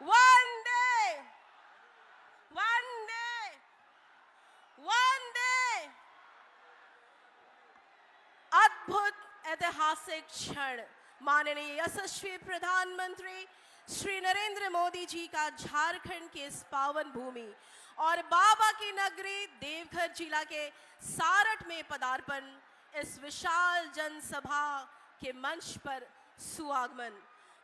वंदे वंदे वंदे। अद्भुत ऐतिहासिक क्षण माननीय यशस्वी प्रधानमंत्री श्री नरेंद्र मोदी जी का झारखंड के इस पावन भूमि और बाबा की नगरी देवघर जिला के सारठ में पदार्पण, इस विशाल जनसभा के मंच पर सुआगमन।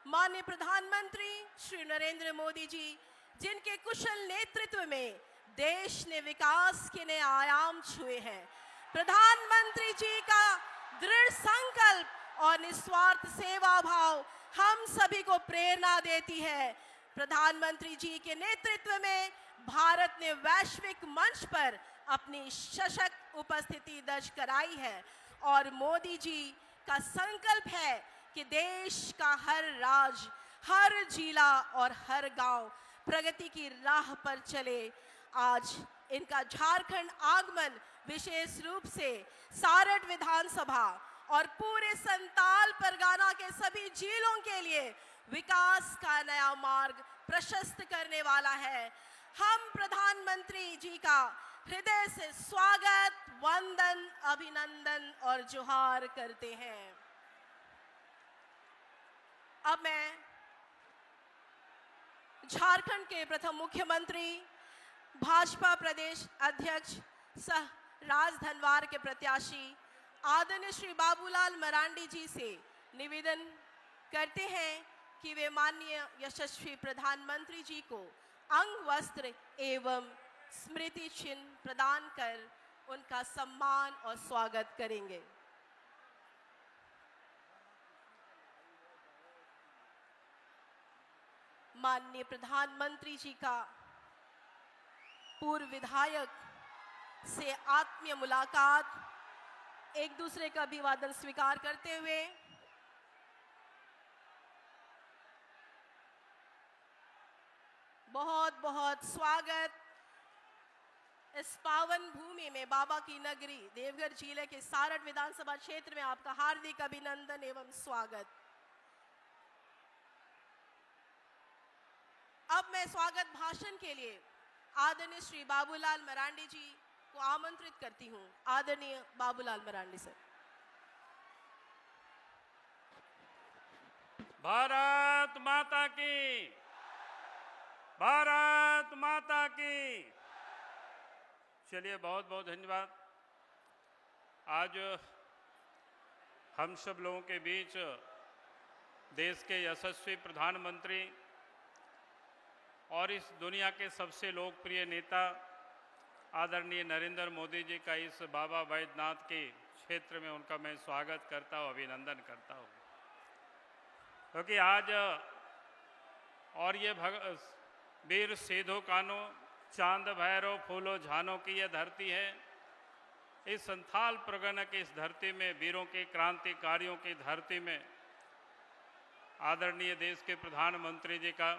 माननीय प्रधानमंत्री श्री नरेंद्र मोदी जी, जिनके कुशल नेतृत्व में देश ने विकास के नए आयाम छुए हैं, प्रधानमंत्री जी का दृढ़ संकल्प और निस्वार्थ सेवा भाव हम सभी को प्रेरणा देती है। प्रधानमंत्री जी के नेतृत्व में भारत ने वैश्विक मंच पर अपनी सशक्त उपस्थिति दर्ज कराई है और मोदी जी का संकल्प है कि देश का हर राज्य, हर जिला और हर गांव प्रगति की राह पर चले। आज इनका झारखंड आगमन विशेष रूप से सारठ विधानसभा और पूरे संताल परगना के सभी जिलों के लिए विकास का नया मार्ग प्रशस्त करने वाला है। हम प्रधानमंत्री जी का हृदय से स्वागत, वंदन, अभिनंदन और जोहार करते हैं। अब मैं झारखंड के प्रथम मुख्यमंत्री, भाजपा प्रदेश अध्यक्ष सह राजधनवार के प्रत्याशी आदरणीय श्री बाबूलाल मरांडी जी से निवेदन करते हैं कि वे माननीय यशस्वी प्रधानमंत्री जी को अंग वस्त्र एवं स्मृति चिन्ह प्रदान कर उनका सम्मान और स्वागत करेंगे। माननीय प्रधानमंत्री जी का पूर्व विधायक से आत्मीय मुलाकात, एक दूसरे का अभिवादन स्वीकार करते हुए बहुत बहुत स्वागत। इस पावन भूमि में बाबा की नगरी देवघर जिले के सारठ विधानसभा क्षेत्र में आपका हार्दिक अभिनंदन एवं स्वागत। अब मैं स्वागत भाषण के लिए आदरणीय श्री बाबूलाल मरांडी जी को आमंत्रित करती हूं। आदरणीय बाबूलाल मरांडी सर। भारत माता की, भारत माता की। चलिए, बहुत बहुत धन्यवाद। आज हम सब लोगों के बीच देश के यशस्वी प्रधानमंत्री और इस दुनिया के सबसे लोकप्रिय नेता आदरणीय नरेंद्र मोदी जी का इस बाबा बैद्यनाथ के क्षेत्र में उनका मैं स्वागत करता हूँ, अभिनंदन करता हूँ। क्योंकि आज और ये वीर सिधो कान्हू, चांद भैरव फूलो झानो की यह धरती है। इस संथाल परगना की इस धरती में, वीरों के क्रांतिकारियों की धरती में आदरणीय देश के प्रधानमंत्री जी का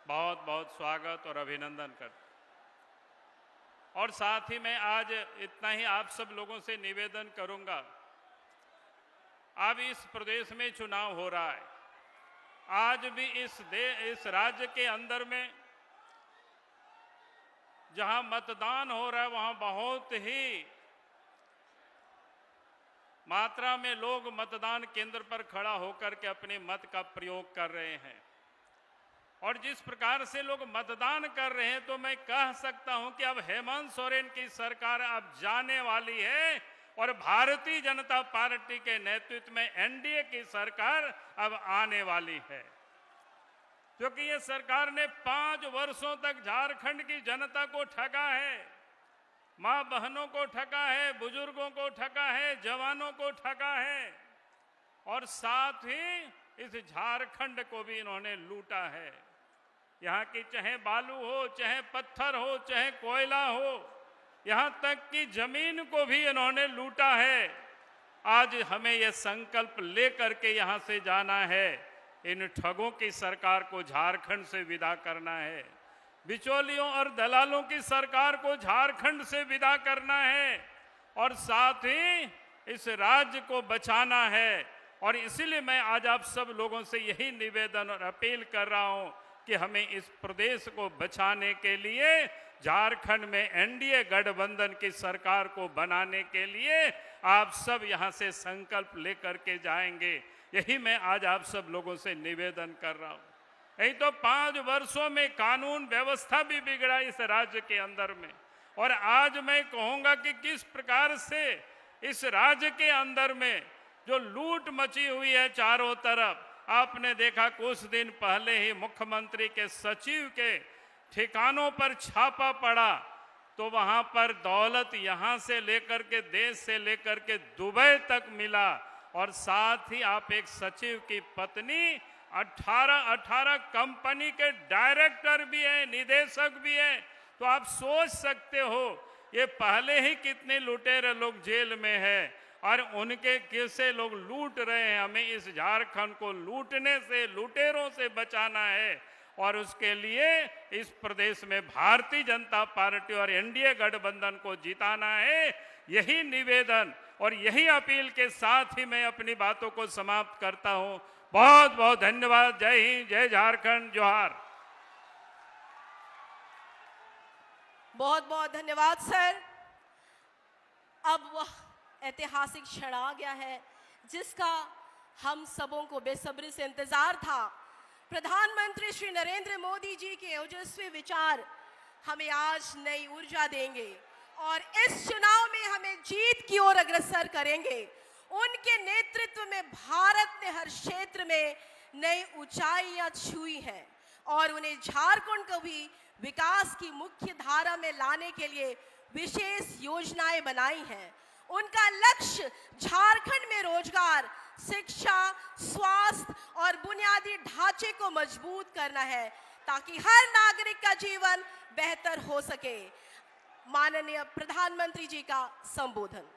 बहुत बहुत स्वागत और अभिनंदन करता। और साथ ही मैं आज इतना ही आप सब लोगों से निवेदन करूंगा। अब इस प्रदेश में चुनाव हो रहा है। आज भी इस राज्य के अंदर में जहां मतदान हो रहा है, वहां बहुत ही मात्रा में लोग मतदान केंद्र पर खड़ा होकर के अपने मत का प्रयोग कर रहे हैं। और जिस प्रकार से लोग मतदान कर रहे हैं, तो मैं कह सकता हूं कि अब हेमंत सोरेन की सरकार अब जाने वाली है और भारतीय जनता पार्टी के नेतृत्व में एनडीए की सरकार अब आने वाली है। क्योंकि ये सरकार ने 5 वर्षों तक झारखंड की जनता को ठगा है, मां बहनों को ठगा है, बुजुर्गों को ठगा है, जवानों को ठगा है और साथ ही इस झारखंड को भी इन्होंने लूटा है। यहाँ की चाहे बालू हो, चाहे पत्थर हो, चाहे कोयला हो, यहाँ तक कि जमीन को भी इन्होंने लूटा है। आज हमें यह संकल्प लेकर के यहाँ से जाना है, इन ठगों की सरकार को झारखंड से विदा करना है, बिचौलियों और दलालों की सरकार को झारखंड से विदा करना है और साथ ही इस राज्य को बचाना है। और इसीलिए मैं आज आप सब लोगों से यही निवेदन और अपील कर रहा हूं कि हमें इस प्रदेश को बचाने के लिए झारखंड में एनडीए गठबंधन की सरकार को बनाने के लिए आप सब यहां से संकल्प लेकर के जाएंगे। यही मैं आज आप सब लोगों से निवेदन कर रहा हूं। नहीं तो 5 वर्षों में कानून व्यवस्था भी बिगड़ा इस राज्य के अंदर में। और आज मैं कहूंगा कि किस प्रकार से इस राज्य के अंदर में जो लूट मची हुई है चारों तरफ, आपने देखा कुछ दिन पहले ही मुख्यमंत्री के सचिव के ठिकानों पर छापा पड़ा तो वहां पर दौलत यहां से लेकर के देश से लेकर के दुबई तक मिला। और साथ ही आप एक सचिव की पत्नी 18 कंपनी के डायरेक्टर भी है, निदेशक भी है। तो आप सोच सकते हो ये पहले ही कितने लुटेरे लोग जेल में है और उनके कैसे लोग लूट रहे हैं। हमें इस झारखंड को लूटने से, लुटेरों से बचाना है और उसके लिए इस प्रदेश में भारतीय जनता पार्टी और एनडीए गठबंधन को जिताना है। यही निवेदन और यही अपील के साथ ही मैं अपनी बातों को समाप्त करता हूं। बहुत बहुत धन्यवाद। जय हिंद, जय झारखंड, जोहार। बहुत बहुत धन्यवाद सर। अब वह ऐतिहासिक क्षण आ गया है जिसका हम सबों को बेसब्री से इंतजार था। प्रधानमंत्री श्री नरेंद्र मोदी जी के ओजस्वी विचार हमें आज नई ऊर्जा देंगे और इस चुनाव में हमें जीत की ओर अग्रसर करेंगे। उनके नेतृत्व में भारत ने हर क्षेत्र में नई ऊंचाइयां छुई हैं और उन्हें झारखंड को भी विकास की मुख्य धारा में लाने के लिए विशेष योजनाएं बनाई हैं। उनका लक्ष्य झारखंड में रोजगार, शिक्षा, स्वास्थ्य और बुनियादी ढांचे को मजबूत करना है ताकि हर नागरिक का जीवन बेहतर हो सके। माननीय प्रधानमंत्री जी का संबोधन।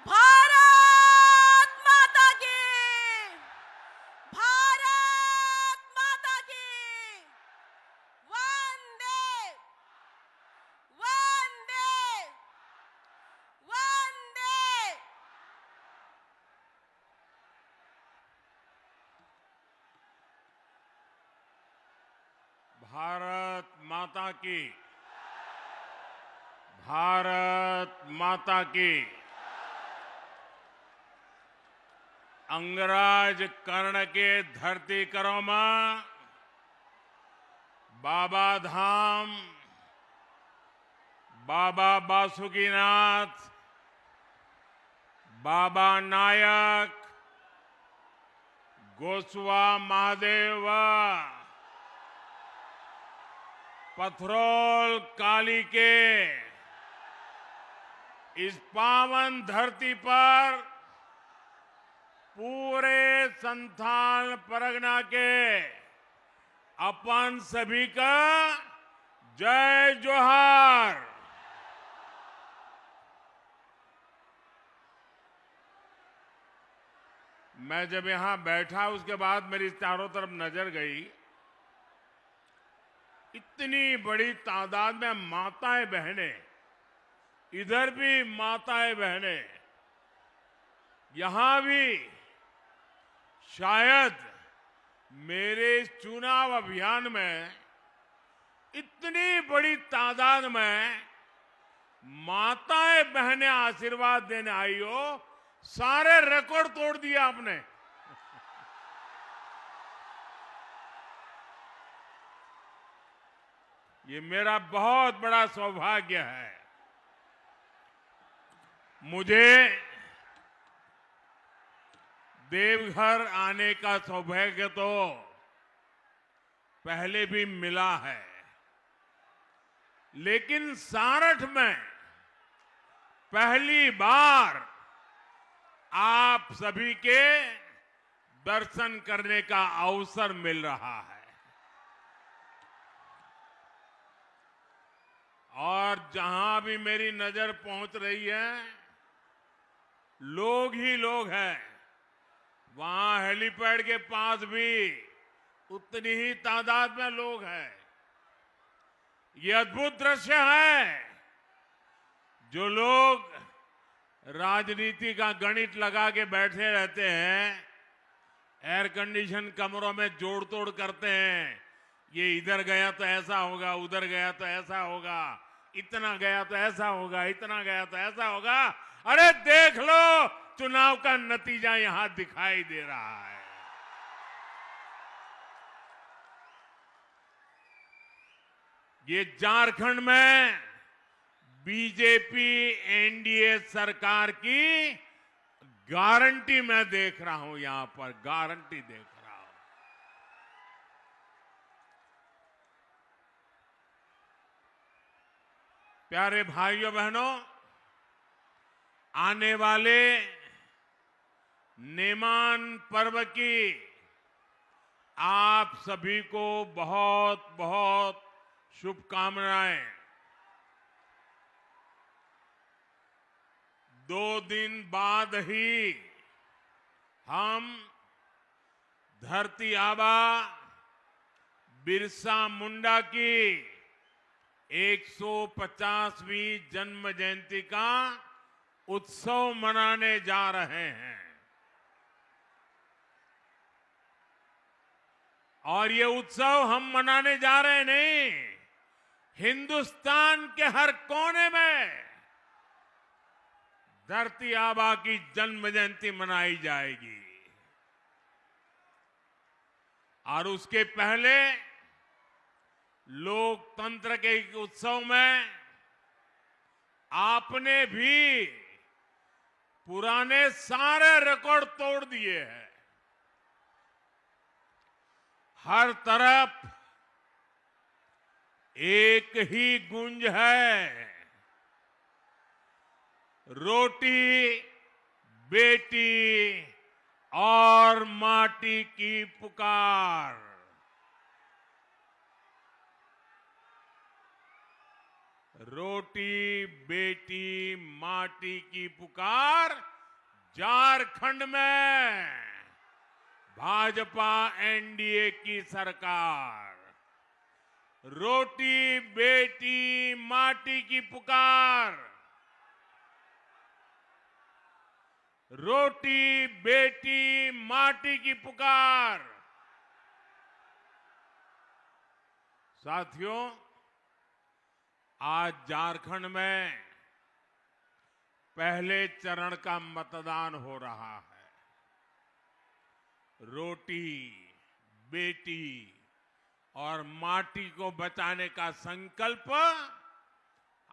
भारत माता की, भारत माता की, वंदे वंदे वंदे। भारत माता की, भारत माता की। अंगराज कर्ण के धरती करों में बाबा धाम, बाबा बासुकीनाथ, बाबा नायक, गोसवा महादेव, पथरोल काली के इस पावन धरती पर पूरे संथाल परगना के अपन सभी का जय जोहार। मैं जब यहां बैठा उसके बाद मेरी चारों तरफ नजर गई, इतनी बड़ी तादाद में माताएं बहनें, इधर भी माताएं बहनें, यहां भी शायद मेरे इस चुनाव अभियान में इतनी बड़ी तादाद में माताएं बहनें आशीर्वाद देने आई हो। सारे रिकॉर्ड तोड़ दिया आपने। ये मेरा बहुत बड़ा सौभाग्य है। मुझे देवघर आने का सौभाग्य तो पहले भी मिला है, लेकिन सारठ में पहली बार आप सभी के दर्शन करने का अवसर मिल रहा है। और जहां भी मेरी नजर पहुंच रही है, लोग ही लोग हैं। वहां हेलीपैड के पास भी उतनी ही तादाद में लोग हैं। ये अद्भुत दृश्य है। जो लोग राजनीति का गणित लगा के बैठे रहते हैं, एयर कंडीशन कमरों में जोड़ तोड़ करते हैं, ये इधर गया तो ऐसा होगा, उधर गया तो ऐसा होगा, इतना गया तो ऐसा होगा, इतना गया तो ऐसा होगा। अरे देख लो, चुनाव का नतीजा यहां दिखाई दे रहा है। ये झारखंड में बीजेपी एनडीए सरकार की गारंटी मैं देख रहा हूं। यहां पर गारंटी देख रहा हूं। प्यारे भाइयों बहनों, आने वाले नेमान पर्व की आप सभी को बहुत बहुत शुभकामनाएं। 2 दिन बाद ही हम धरती आबा बिरसा मुंडा की 150वीं जन्म जयंती का उत्सव मनाने जा रहे हैं। और ये उत्सव हम मनाने जा रहे नहीं, हिंदुस्तान के हर कोने में धरती आबा की जन्म जयंती मनाई जाएगी। और उसके पहले लोकतंत्र के उत्सव में आपने भी पुराने सारे रिकॉर्ड तोड़ दिए हैं। हर तरफ एक ही गूंज है, रोटी बेटी और माटी की पुकार। रोटी बेटी माटी की पुकार झारखंड में भाजपा एनडीए की सरकार। रोटी बेटी माटी की पुकार। रोटी बेटी माटी की पुकार। साथियों, आज झारखंड में पहले चरण का मतदान हो रहा है। रोटी बेटी और माटी को बचाने का संकल्प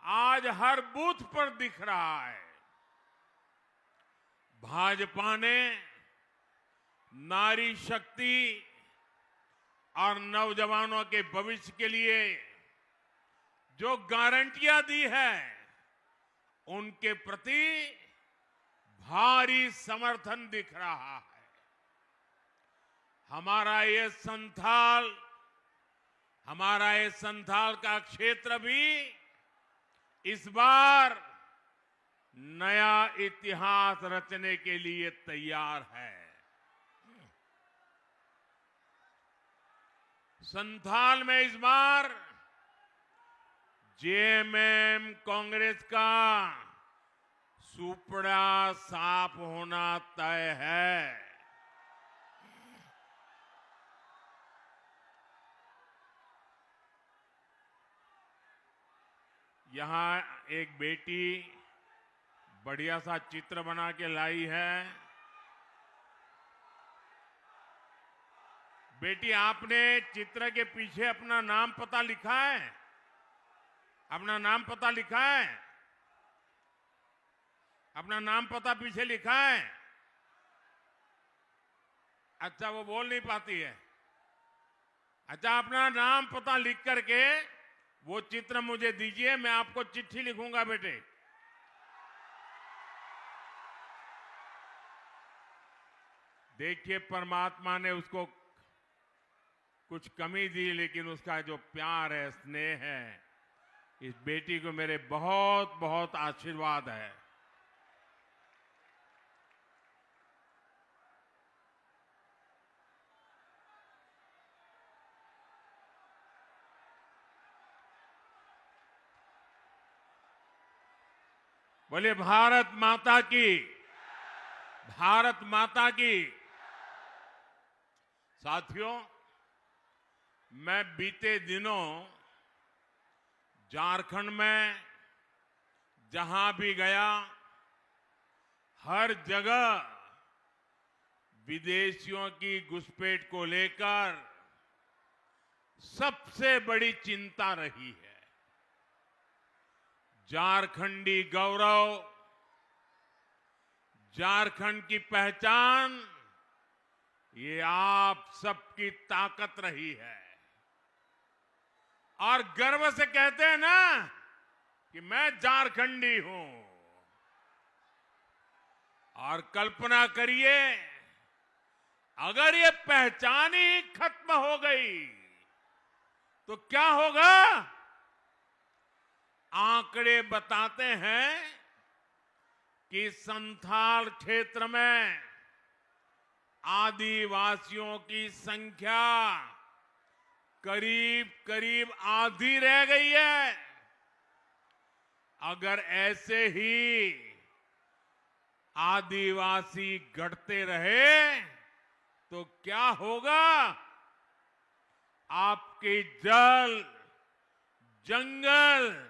आज हर बूथ पर दिख रहा है। भाजपा ने नारी शक्ति और नौजवानों के भविष्य के लिए जो गारंटियां दी है, उनके प्रति भारी समर्थन दिख रहा है। हमारा ये संथाल का क्षेत्र भी इस बार नया इतिहास रचने के लिए तैयार है। संथाल में इस बार जेएमएम कांग्रेस का सुपड़ा साफ होना तय है। यहां एक बेटी बढ़िया सा चित्र बना के लाई है। बेटी, आपने चित्र के पीछे अपना नाम पता लिखा है? अपना नाम पता लिखा है? अपना नाम पता पीछे लिखा है? अच्छा, वो बोल नहीं पाती है। अच्छा, अपना नाम पता लिख करके वो चित्र मुझे दीजिए, मैं आपको चिट्ठी लिखूंगा बेटे। देखिए, परमात्मा ने उसको कुछ कमी दी, लेकिन उसका जो प्यार है, स्नेह है, इस बेटी को मेरे बहुत बहुत आशीर्वाद है। बोले भारत माता की, भारत माता की। साथियों, मैं बीते दिनों झारखंड में जहां भी गया, हर जगह विदेशियों की घुसपैठ को लेकर सबसे बड़ी चिंता रही है। झारखंडी गौरव, झारखंड की पहचान, ये आप सबकी ताकत रही है। और गर्व से कहते हैं ना कि मैं झारखंडी हूं। और कल्पना करिए, अगर ये पहचान ही खत्म हो गई तो क्या होगा? आंकड़े बताते हैं कि संथाल क्षेत्र में आदिवासियों की संख्या करीब करीब आधी रह गई है। अगर ऐसे ही आदिवासी घटते रहे तो क्या होगा? आपके जल, जंगल,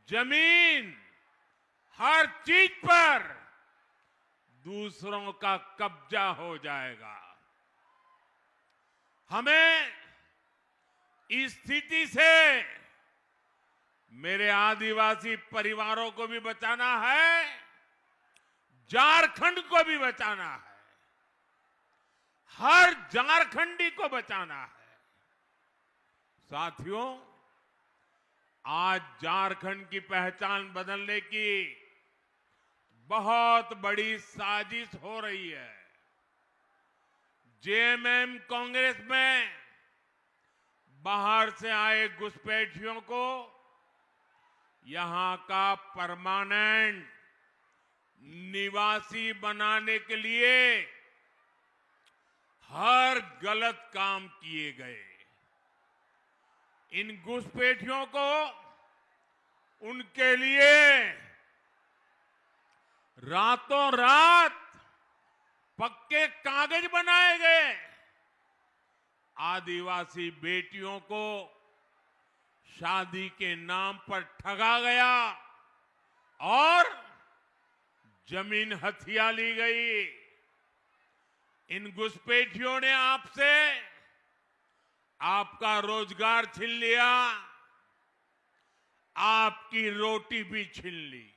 जमीन, हर चीज पर दूसरों का कब्जा हो जाएगा। हमें इस स्थिति से मेरे आदिवासी परिवारों को भी बचाना है, झारखंड को भी बचाना है, हर झारखंडी को बचाना है। साथियों, आज झारखंड की पहचान बदलने की बहुत बड़ी साजिश हो रही है। जेएमएम कांग्रेस में बाहर से आए घुसपैठियों को यहां का परमानेंट निवासी बनाने के लिए हर गलत काम किए गए। इन घुसपैठियों को उनके लिए रातों रात पक्के कागज बनाए गए। आदिवासी बेटियों को शादी के नाम पर ठगा गया और जमीन हथिया ली गई। इन घुसपैठियों ने आपसे आपका रोजगार छीन लिया, आपकी रोटी भी छीन ली।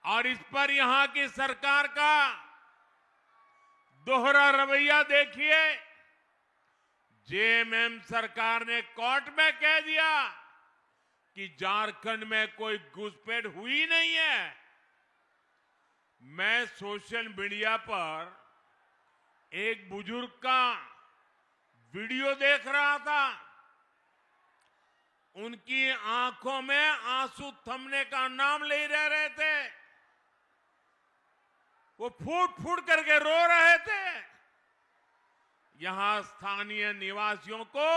और इस पर यहां की सरकार का दोहरा रवैया देखिए। जेएमएम सरकार ने कोर्ट में कह दिया कि झारखंड में कोई घुसपैठ हुई नहीं है। मैं सोशल मीडिया पर एक बुजुर्ग का वीडियो देख रहा था। उनकी आंखों में आंसू थमने का नाम ले रहे थे। वो फूट फूट करके रो रहे थे। यहां स्थानीय निवासियों को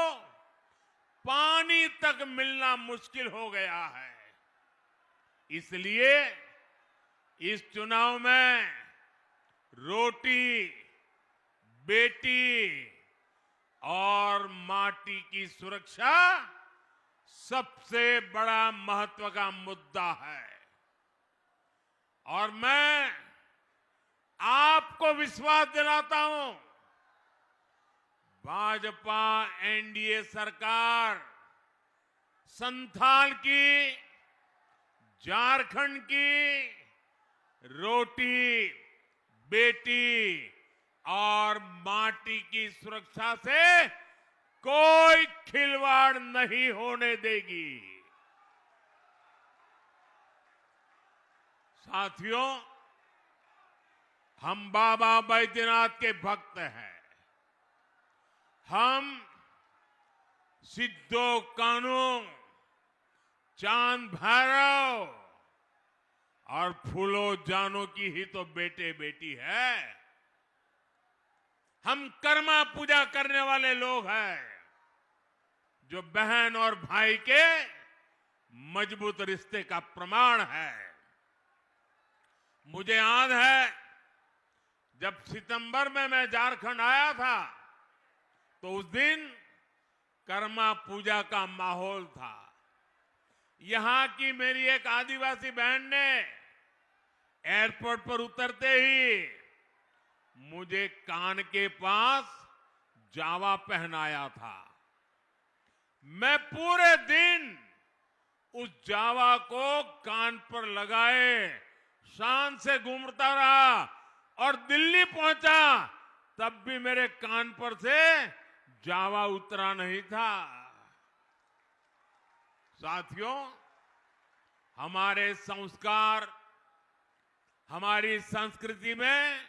पानी तक मिलना मुश्किल हो गया है। इसलिए इस चुनाव में रोटी, बेटी और माटी की सुरक्षा सबसे बड़ा महत्व का मुद्दा है। और मैं आपको विश्वास दिलाता हूं, भाजपा एनडीए सरकार संथाल की, झारखंड की रोटी, बेटी और माटी की सुरक्षा से कोई खिलवाड़ नहीं होने देगी। साथियों, हम बाबा बैद्यनाथ के भक्त हैं। हम सिद्धो कान्हू, चांद भैरव और फूलो जानू की ही तो बेटे बेटी है। हम कर्मा पूजा करने वाले लोग हैं, जो बहन और भाई के मजबूत रिश्ते का प्रमाण है। मुझे याद है जब सितंबर में मैं झारखंड आया था तो उस दिन कर्मा पूजा का माहौल था। यहां की मेरी एक आदिवासी बहन ने एयरपोर्ट पर उतरते ही मुझे कान के पास जावा पहनाया था। मैं पूरे दिन उस जावा को कान पर लगाए शान से घूमता रहा और दिल्ली पहुंचा तब भी मेरे कान पर से जावा उतरा नहीं था। साथियों, हमारे संस्कार, हमारी संस्कृति में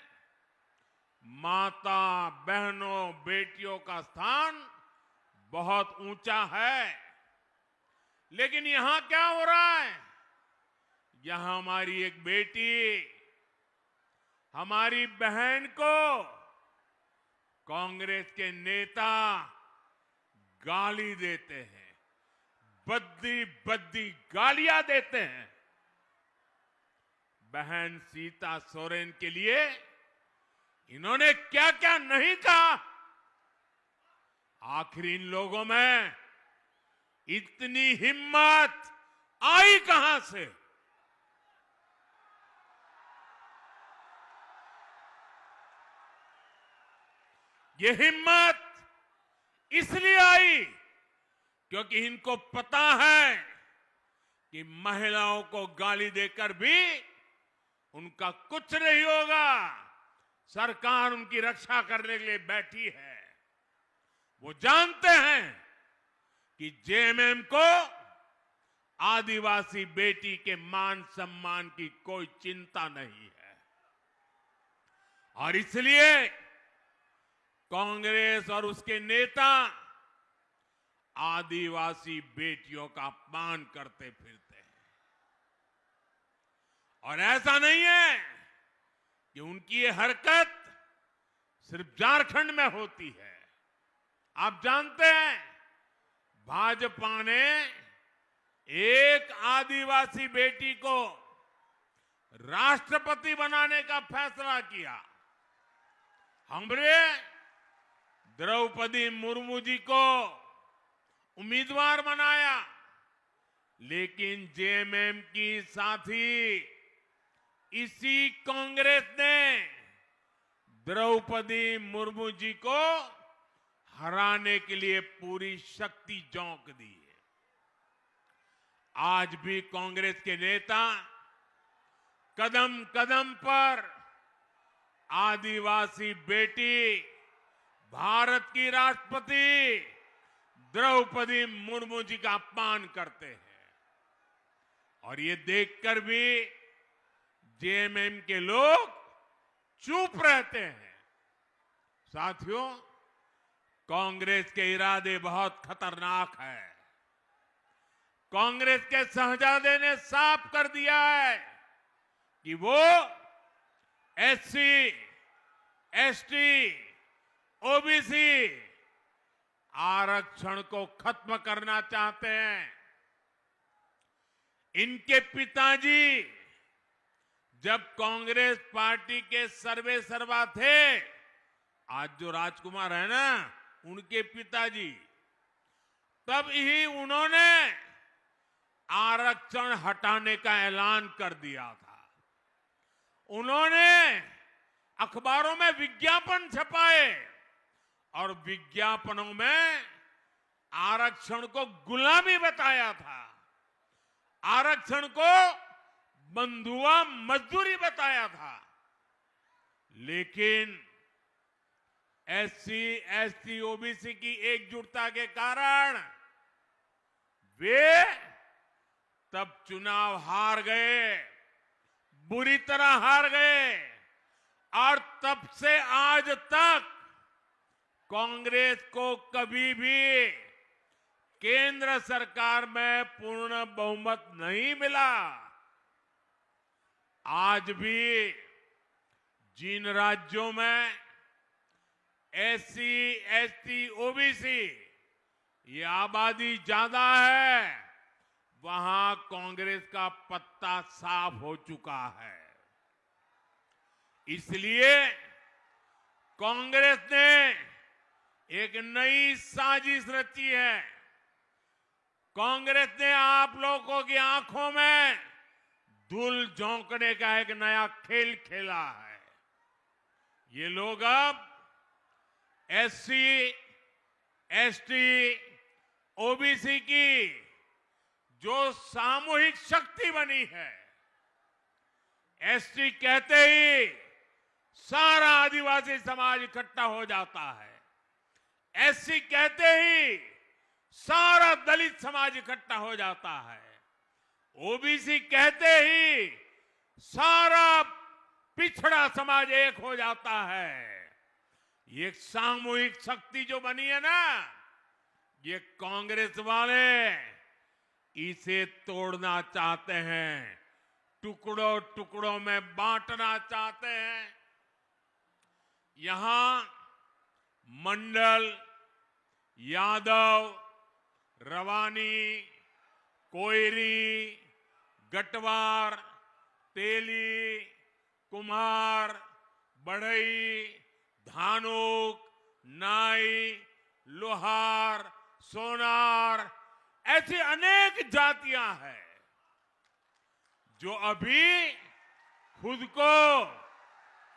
माता, बहनों, बेटियों का स्थान बहुत ऊंचा है। लेकिन यहां क्या हो रहा है? यहां हमारी एक बेटी, हमारी बहन को कांग्रेस के नेता गाली देते हैं, बद्दी बद्दी गालियां देते हैं। बहन सीता सोरेन के लिए इन्होंने क्या क्या नहीं कहा। आखिर इन लोगों में इतनी हिम्मत आई कहां से? ये हिम्मत इसलिए आई क्योंकि इनको पता है कि महिलाओं को गाली देकर भी उनका कुछ नहीं होगा। सरकार उनकी रक्षा करने के लिए बैठी है। वो जानते हैं कि जेएमएम को आदिवासी बेटी के मान सम्मान की कोई चिंता नहीं है और इसलिए कांग्रेस और उसके नेता आदिवासी बेटियों का अपमान करते फिरते हैं। और ऐसा नहीं है कि उनकी ये हरकत सिर्फ झारखंड में होती है। आप जानते हैं, भाजपा ने एक आदिवासी बेटी को राष्ट्रपति बनाने का फैसला किया। हमने द्रौपदी मुर्मू जी को उम्मीदवार बनाया, लेकिन जेएमएम की साथी इसी कांग्रेस ने द्रौपदी मुर्मू जी को हराने के लिए पूरी शक्ति झोंक दी है। आज भी कांग्रेस के नेता कदम कदम पर आदिवासी बेटी, भारत की राष्ट्रपति द्रौपदी मुर्मू जी का अपमान करते हैं और ये देखकर भी जेएमएम के लोग चुप रहते हैं। साथियों, कांग्रेस के इरादे बहुत खतरनाक हैं। कांग्रेस के शहजादे ने साफ कर दिया है कि वो एससी, एसटी, ओबीसी आरक्षण को खत्म करना चाहते हैं। इनके पिताजी जब कांग्रेस पार्टी के सर्वे सर्वा थे, आज जो राजकुमार है ना, उनके पिताजी, तब ही उन्होंने आरक्षण हटाने का ऐलान कर दिया था। उन्होंने अखबारों में विज्ञापन छपाए और विज्ञापनों में आरक्षण को गुलामी बताया था, आरक्षण को बंधुआ मजदूरी बताया था। लेकिन एससी, एसटी, ओबीसी की एकजुटता के कारण वे तब चुनाव हार गए, बुरी तरह हार गए और तब से आज तक कांग्रेस को कभी भी केंद्र सरकार में पूर्ण बहुमत नहीं मिला। आज भी जिन राज्यों में एससी, एसटी, ओबीसी ये आबादी ज्यादा है, वहां कांग्रेस का पत्ता साफ हो चुका है। इसलिए कांग्रेस ने एक नई साजिश रची है। कांग्रेस ने आप लोगों की आंखों में धूल झोंकने का एक नया खेल खेला है। ये लोग अब एससी, एसटी, ओबीसी की जो सामूहिक शक्ति बनी है, एसटी कहते ही सारा आदिवासी समाज इकट्ठा हो जाता है, एससी कहते ही सारा दलित समाज इकट्ठा हो जाता है, ओबीसी कहते ही सारा पिछड़ा समाज एक हो जाता है। ये सामूहिक शक्ति जो बनी है ना, ये कांग्रेस वाले इसे तोड़ना चाहते हैं, टुकड़ों टुकड़ों में बांटना चाहते हैं। यहां मंडल, यादव, रवानी, कोयरी, गटवार, तेली, कुम्हार, बढ़ई, धानुक, नाई, लोहार, सोनार, ऐसी अनेक जातियां हैं जो अभी खुद को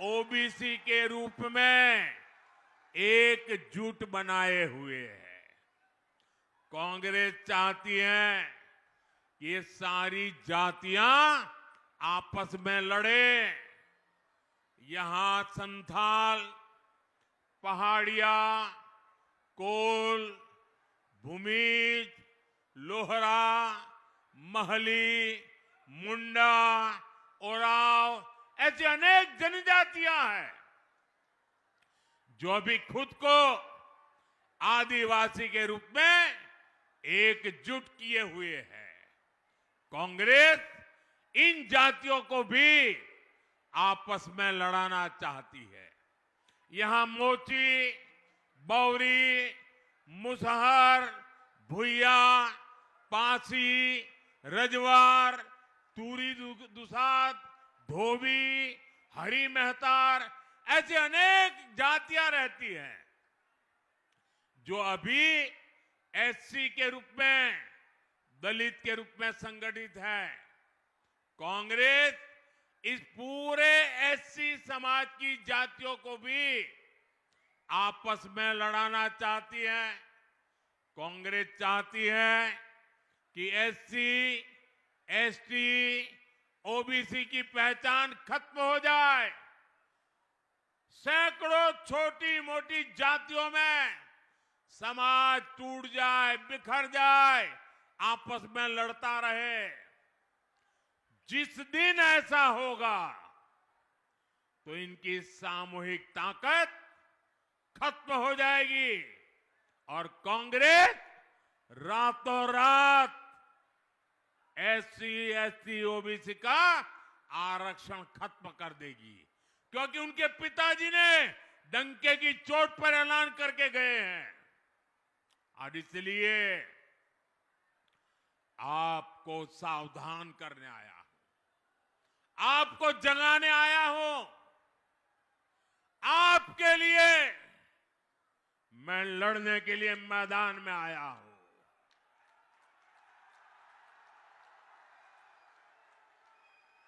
ओबीसी के रूप में एकजुट बनाए हुए हैं। कांग्रेस चाहती है कि ये सारी जातियां आपस में लड़े। यहां संथाल, पहाड़िया, कोल, भूमिज, लोहरा, महली, मुंडा, ओराव, ऐसी अनेक जनजातियां हैं जो अभी खुद को आदिवासी के रूप में एकजुट किए हुए हैं। कांग्रेस इन जातियों को भी आपस में लड़ाना चाहती है। यहां मोची, बौरी, मुसहर, भुइया, पासी, रजवार, तूरी दुसाद, धोबी, हरी मेहतार, ऐसी अनेक जातियां रहती हैं जो अभी एससी के रूप में, दलित के रूप में संगठित है। कांग्रेस इस पूरे एससी समाज की जातियों को भी आपस में लड़ाना चाहती है। कांग्रेस चाहती है कि एससी, एसटी, ओबीसी की पहचान खत्म हो जाए। सैकड़ों छोटी मोटी जातियों में समाज टूट जाए, बिखर जाए, आपस में लड़ता रहे। जिस दिन ऐसा होगा तो इनकी सामूहिक ताकत खत्म हो जाएगी और कांग्रेस रातों रात एससी, एसटी, ओबीसी का आरक्षण खत्म कर देगी, क्योंकि उनके पिताजी ने डंके की चोट पर ऐलान करके गए हैं। और इसलिए आपको सावधान करने आया हूं, आपको जगाने आया हूं। आपके लिए मैं लड़ने के लिए मैदान में आया हूं।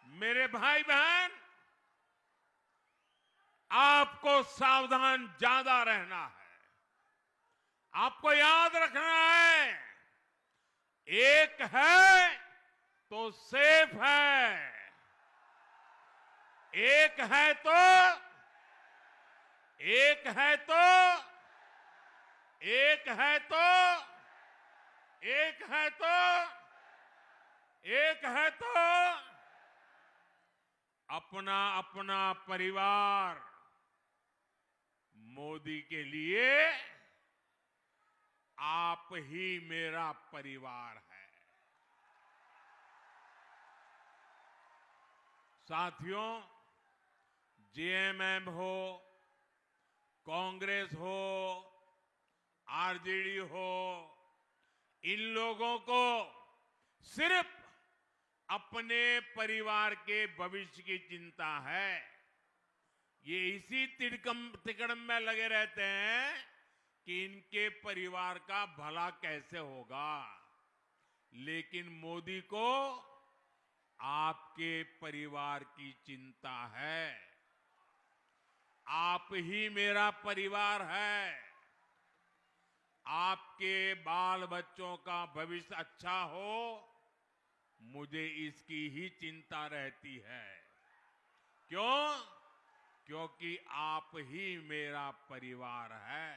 मेरे भाई बहन, आपको सावधान ज्यादा रहना है। आपको याद रखना है, एक है तो सेफ है, एक है तो एक है तो एक है तो एक है तो एक है तो अपना अपना परिवार। मोदी के लिए आप ही मेरा परिवार है। साथियों, जेएमएम हो, कांग्रेस हो, आरजेडी हो, इन लोगों को सिर्फ अपने परिवार के भविष्य की चिंता है। ये इसी तिकड़म में लगे रहते हैं कि इनके परिवार का भला कैसे होगा। लेकिन मोदी को आपके परिवार की चिंता है। आप ही मेरा परिवार है। आपके बाल बच्चों का भविष्य अच्छा हो, मुझे इसकी ही चिंता रहती है। क्यों? क्योंकि आप ही मेरा परिवार है।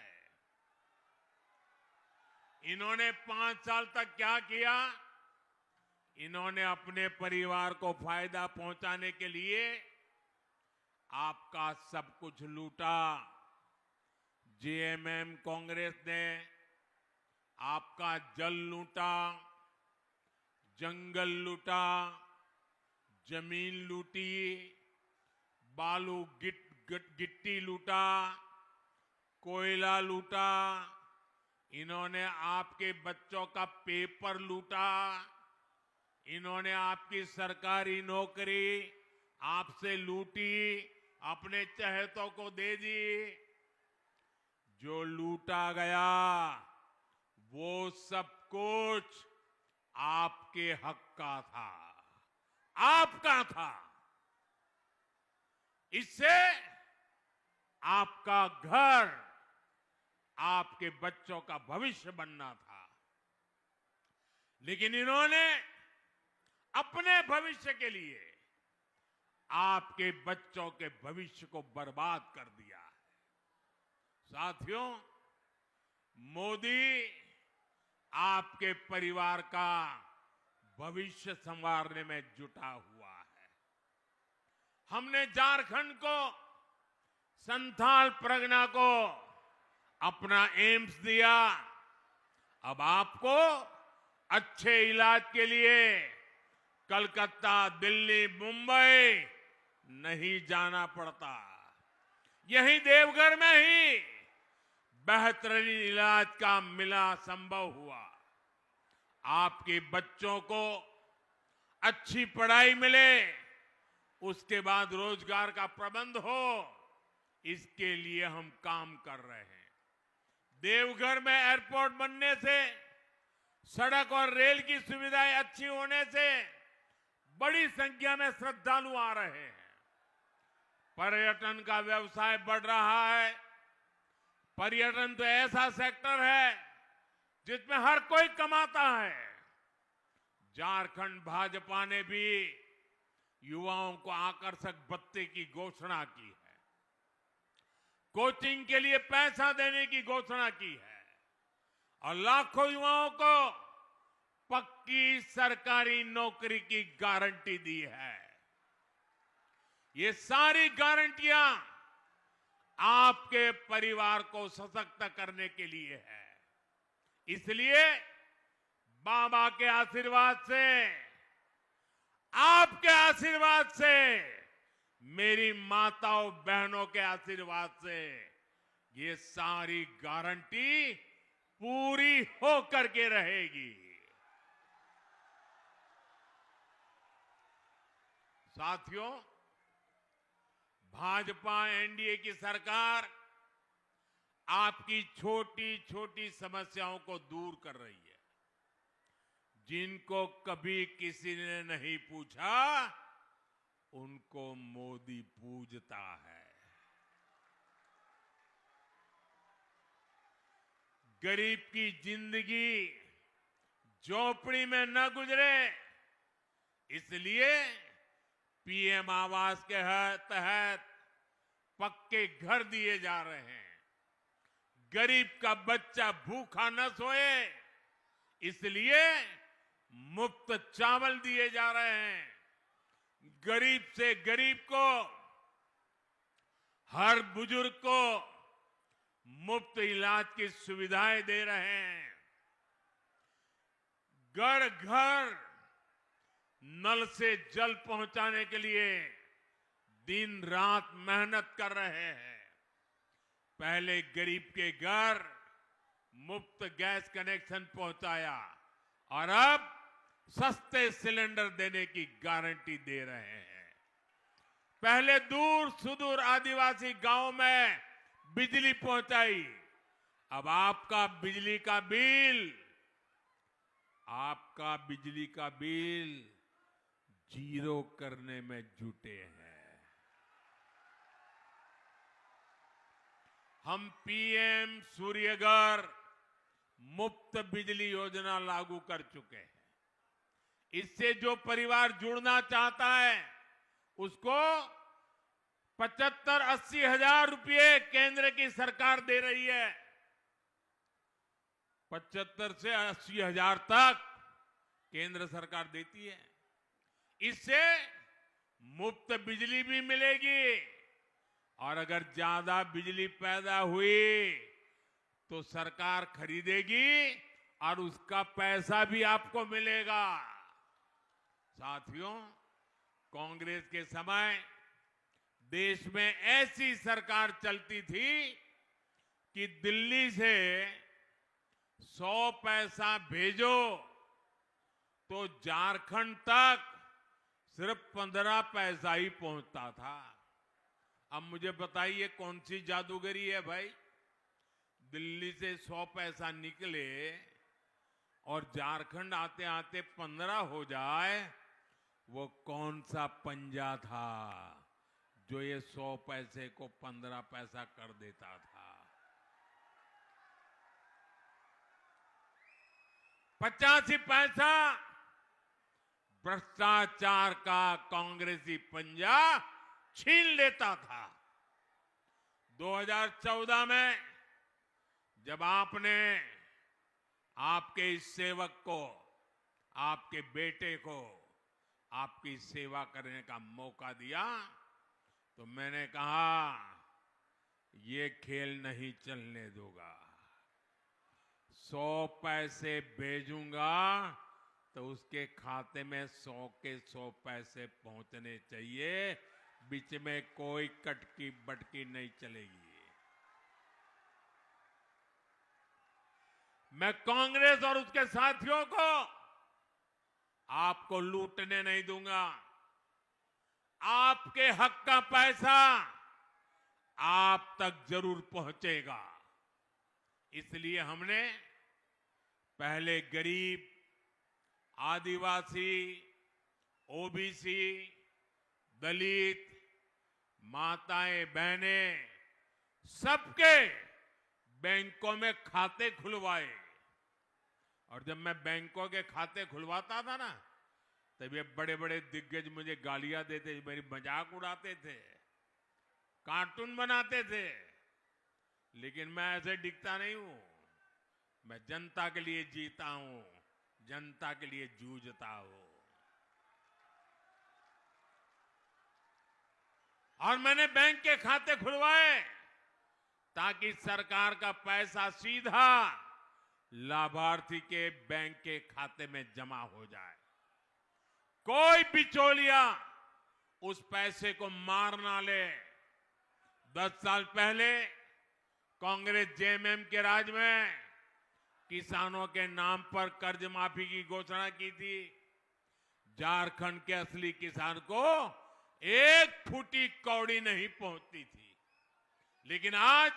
इन्होंने 5 साल तक क्या किया? इन्होंने अपने परिवार को फायदा पहुंचाने के लिए आपका सब कुछ लूटा। जेएमएम कांग्रेस ने आपका जल लूटा, जंगल लूटा, जमीन लूटी, बालू गिट्टी लूटा, कोयला लूटा। इन्होंने आपके बच्चों का पेपर लूटा। इन्होंने आपकी सरकारी नौकरी आपसे लूटी, अपने चहेतों को दे दी। जो लूटा गया वो सब कुछ आपके हक का था, आपका था। इससे आपका घर, आपके बच्चों का भविष्य बनना था। लेकिन इन्होंने अपने भविष्य के लिए आपके बच्चों के भविष्य को बर्बाद कर दिया है। साथियों, मोदी आपके परिवार का भविष्य संवारने में जुटा हुआ है। हमने झारखंड को, संथाल परगना को अपना एम्स दिया। अब आपको अच्छे इलाज के लिए कलकत्ता, दिल्ली, मुंबई नहीं जाना पड़ता। यही देवघर में ही बेहतरीन इलाज का मिला संभव हुआ। आपके बच्चों को अच्छी पढ़ाई मिले, उसके बाद रोजगार का प्रबंध हो, इसके लिए हम काम कर रहे हैं। देवघर में एयरपोर्ट बनने से, सड़क और रेल की सुविधाएं अच्छी होने से बड़ी संख्या में श्रद्धालु आ रहे हैं। पर्यटन का व्यवसाय बढ़ रहा है। पर्यटन तो ऐसा सेक्टर है जिसमें हर कोई कमाता है। झारखंड भाजपा ने भी युवाओं को आकर्षक भत्ते की घोषणा की है। कोचिंग के लिए पैसा देने की घोषणा की है और लाखों युवाओं को पक्की सरकारी नौकरी की गारंटी दी है। ये सारी गारंटियां आपके परिवार को सशक्त करने के लिए है। इसलिए बाबा के आशीर्वाद से, आपके आशीर्वाद से, मेरी माताओं बहनों के आशीर्वाद से ये सारी गारंटी पूरी होकर के रहेगी। साथियों, भाजपा एनडीए की सरकार आपकी छोटी छोटी समस्याओं को दूर कर रही है। जिनको कभी किसी ने नहीं पूछा, उनको मोदी पूजता है। गरीब की जिंदगी झोपड़ी में न गुजरे, इसलिए पीएम आवास के तहत पक्के घर दिए जा रहे हैं। गरीब का बच्चा भूखा न सोए, इसलिए मुफ्त चावल दिए जा रहे हैं। गरीब से गरीब को, हर बुजुर्ग को मुफ्त इलाज की सुविधाएं दे रहे हैं। घर घर नल से जल पहुंचाने के लिए दिन रात मेहनत कर रहे हैं। पहले गरीब के घर मुफ्त गैस कनेक्शन पहुंचाया और अब सस्ते सिलेंडर देने की गारंटी दे रहे हैं। पहले दूर सुदूर आदिवासी गांव में बिजली पहुंचाई। अब आपका बिजली का बिल जीरो करने में जुटे हैं। हम पीएम सूर्यघर मुफ्त बिजली योजना लागू कर चुके हैं। इससे जो परिवार जुड़ना चाहता है उसको 75-80 हजार रुपये केंद्र की सरकार दे रही है। 75 से 80 हजार तक केंद्र सरकार देती है। इससे मुफ्त बिजली भी मिलेगी और अगर ज्यादा बिजली पैदा हुई तो सरकार खरीदेगी और उसका पैसा भी आपको मिलेगा। साथियों, कांग्रेस के समय देश में ऐसी सरकार चलती थी कि दिल्ली से 100 पैसा भेजो तो झारखंड तक सिर्फ 15 पैसा ही पहुंचता था। अब मुझे बताइए कौन सी जादूगरी है भाई? दिल्ली से 100 पैसा निकले और झारखंड आते आते 15 हो जाए। वो कौन सा पंजा था जो ये 100 पैसे को 15 पैसा कर देता था? 85 पैसा भ्रष्टाचार का कांग्रेसी पंजा छीन लेता था। 2014 में जब आपने आपके इस सेवक को, आपके बेटे को आपकी सेवा करने का मौका दिया तो मैंने कहा ये खेल नहीं चलने दूंगा। 100 पैसे भेजूंगा तो उसके खाते में 100 के 100 पैसे पहुंचने चाहिए। बीच में कोई कटकी बटकी नहीं चलेगी। मैं कांग्रेस और उसके साथियों को आपको लूटने नहीं दूंगा। आपके हक का पैसा आप तक जरूर पहुंचेगा। इसलिए हमने पहले गरीब, आदिवासी, ओबीसी, दलित, माताएं, बहनें सबके बैंकों में खाते खुलवाए। और जब मैं बैंकों के खाते खुलवाता था ना, तब ये बड़े बड़े दिग्गज मुझे गालियां देते, मेरी मजाक उड़ाते थे, कार्टून बनाते थे। लेकिन मैं ऐसे दिखता नहीं हूं। मैं जनता के लिए जीता हूं, जनता के लिए जूझता हूं। और मैंने बैंक के खाते खुलवाए ताकि सरकार का पैसा सीधा लाभार्थी के बैंक के खाते में जमा हो जाए। कोई बिचौलिया उस पैसे को मार ना ले। 10 साल पहले कांग्रेस जेएमएम के राज में किसानों के नाम पर कर्ज माफी की घोषणा की थी। झारखंड के असली किसान को एक फूटी कौड़ी नहीं पहुंचती थी। लेकिन आज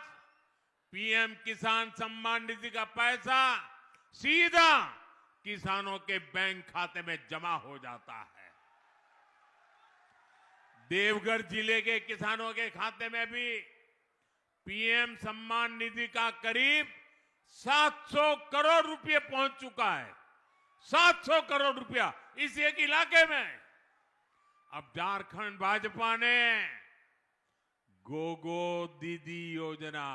पीएम किसान सम्मान निधि का पैसा सीधा किसानों के बैंक खाते में जमा हो जाता है। देवघर जिले के किसानों के खाते में भी पीएम सम्मान निधि का करीब 700 करोड़ रुपए पहुंच चुका है। 700 करोड़ रुपया इस एक इलाके में। अब झारखंड भाजपा ने गोगो दीदी योजना,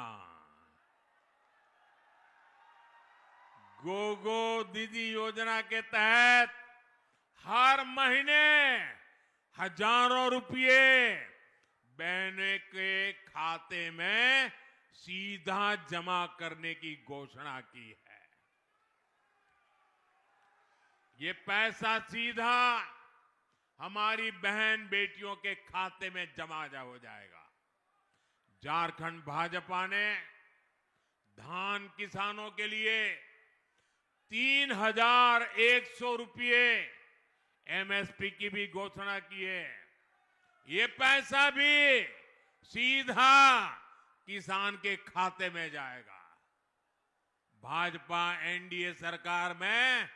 गोगो दीदी योजना के तहत हर महीने हजारों रुपये बहनों के खाते में सीधा जमा करने की घोषणा की है। ये पैसा सीधा हमारी बहन बेटियों के खाते में जमा हो जाएगा। झारखंड भाजपा ने धान किसानों के लिए 3100 रुपये एमएसपी की भी घोषणा की है। ये पैसा भी सीधा किसान के खाते में जाएगा। भाजपा एनडीए सरकार में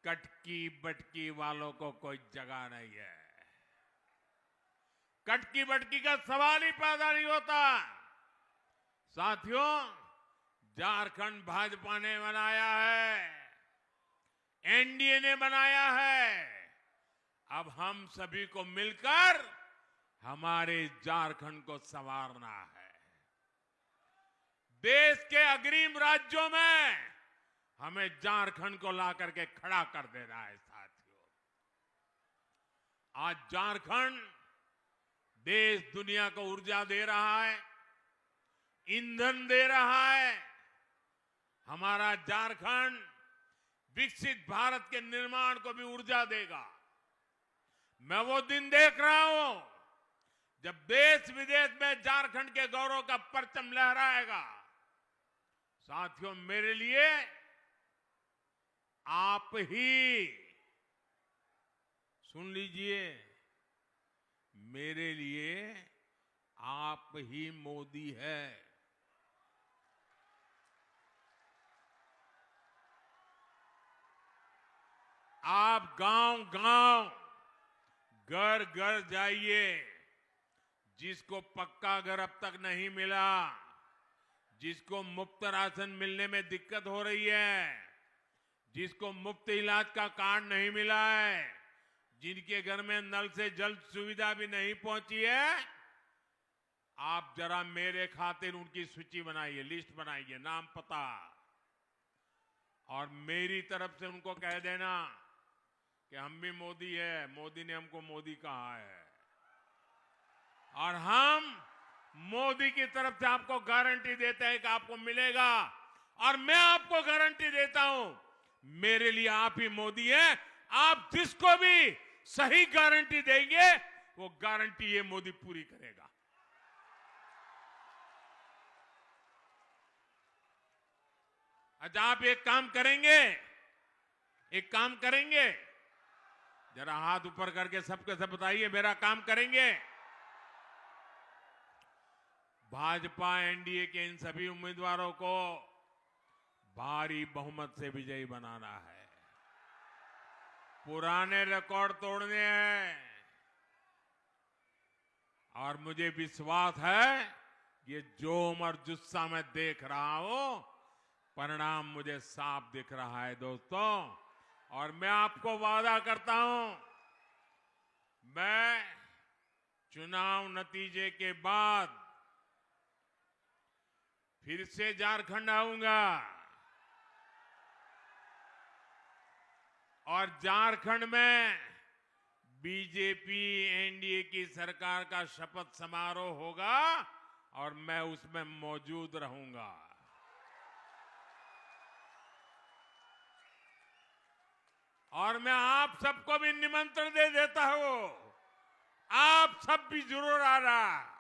कटकी बटकी वालों को कोई जगह नहीं है। कटकी बटकी का सवाल ही पैदा नहीं होता। साथियों, झारखंड भाजपा ने बनाया है, एनडीए ने बनाया है। अब हम सभी को मिलकर हमारे झारखंड को संवारना है। देश के अग्रिम राज्यों में हमें झारखंड को ला करके खड़ा कर देना है। साथियों, आज झारखंड देश दुनिया को ऊर्जा दे रहा है, ईंधन दे रहा है। हमारा झारखंड विकसित भारत के निर्माण को भी ऊर्जा देगा। मैं वो दिन देख रहा हूं जब देश विदेश में झारखंड के गौरव का परचम लहराएगा। साथियों, मेरे लिए आप ही, सुन लीजिए, मेरे लिए आप ही मोदी है। आप गांव-गांव, घर-घर जाइए। जिसको पक्का घर अब तक नहीं मिला, जिसको मुफ्त राशन मिलने में दिक्कत हो रही है, जिसको मुफ्त इलाज का कार्ड नहीं मिला है, जिनके घर में नल से जल सुविधा भी नहीं पहुंची है, आप जरा मेरे खातिर उनकी सूची बनाइए, लिस्ट बनाइए, नाम पता, और मेरी तरफ से उनको कह देना कि हम भी मोदी है, मोदी ने हमको मोदी कहा है, और हम मोदी की तरफ से आपको गारंटी देते हैं कि आपको मिलेगा। और मैं आपको गारंटी देता हूं, मेरे लिए आप ही मोदी हैं। आप जिसको भी सही गारंटी देंगे, वो गारंटी ये मोदी पूरी करेगा। अच्छा, आप एक काम करेंगे, एक काम करेंगे, जरा हाथ ऊपर करके सबके सब बताइए, मेरा काम करेंगे। भाजपा एनडीए के इन सभी उम्मीदवारों को भारी बहुमत से विजयी बनाना है। पुराने रिकॉर्ड तोड़ने हैं, और मुझे विश्वास है ये जोम और जुस्सा मैं देख रहा हूं, परिणाम मुझे साफ दिख रहा है दोस्तों। और मैं आपको वादा करता हूं, मैं चुनाव नतीजे के बाद फिर से झारखंड आऊंगा, और झारखंड में बीजेपी एनडीए की सरकार का शपथ समारोह होगा, और मैं उसमें मौजूद रहूंगा। और मैं आप सबको भी निमंत्रण दे देता हूं, आप सब भी जरूर आना।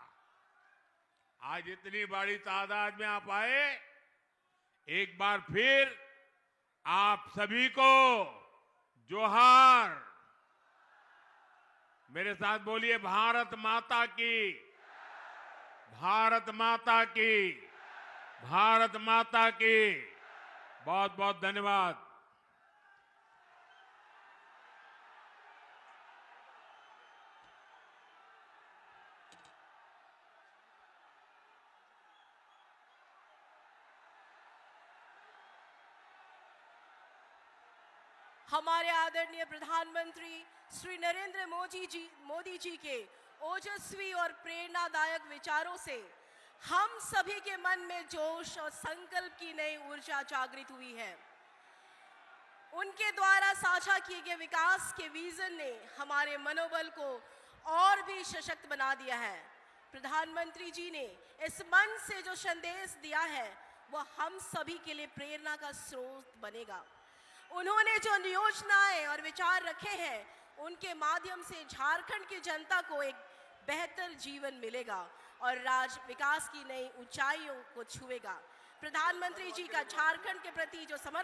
आज इतनी बड़ी तादाद में आप आए, एक बार फिर आप सभी को जोहार। मेरे साथ बोलिए, भारत माता की, भारत माता की, भारत माता की। बहुत बहुत धन्यवाद। हमारे आदरणीय प्रधानमंत्री श्री नरेंद्र मोदी जी के ओजस्वी और प्रेरणादायक विचारों से हम सभी के मन में जोश और संकल्प की नई ऊर्जा जागृत हुई है। उनके द्वारा साझा किए गए विकास के विजन ने हमारे मनोबल को और भी सशक्त बना दिया है। प्रधानमंत्री जी ने इस मंच से जो संदेश दिया है, वह हम सभी के लिए प्रेरणा का स्रोत बनेगा। उन्होंने जो योजनाएं और विचार रखे हैं, उनके माध्यम से झारखंड की जनता को एक बेहतर जीवन मिलेगा और राज्य विकास की नई ऊंचाइयों को छुएगा। प्रधानमंत्री जी का झारखंड के प्रति जो समर्पण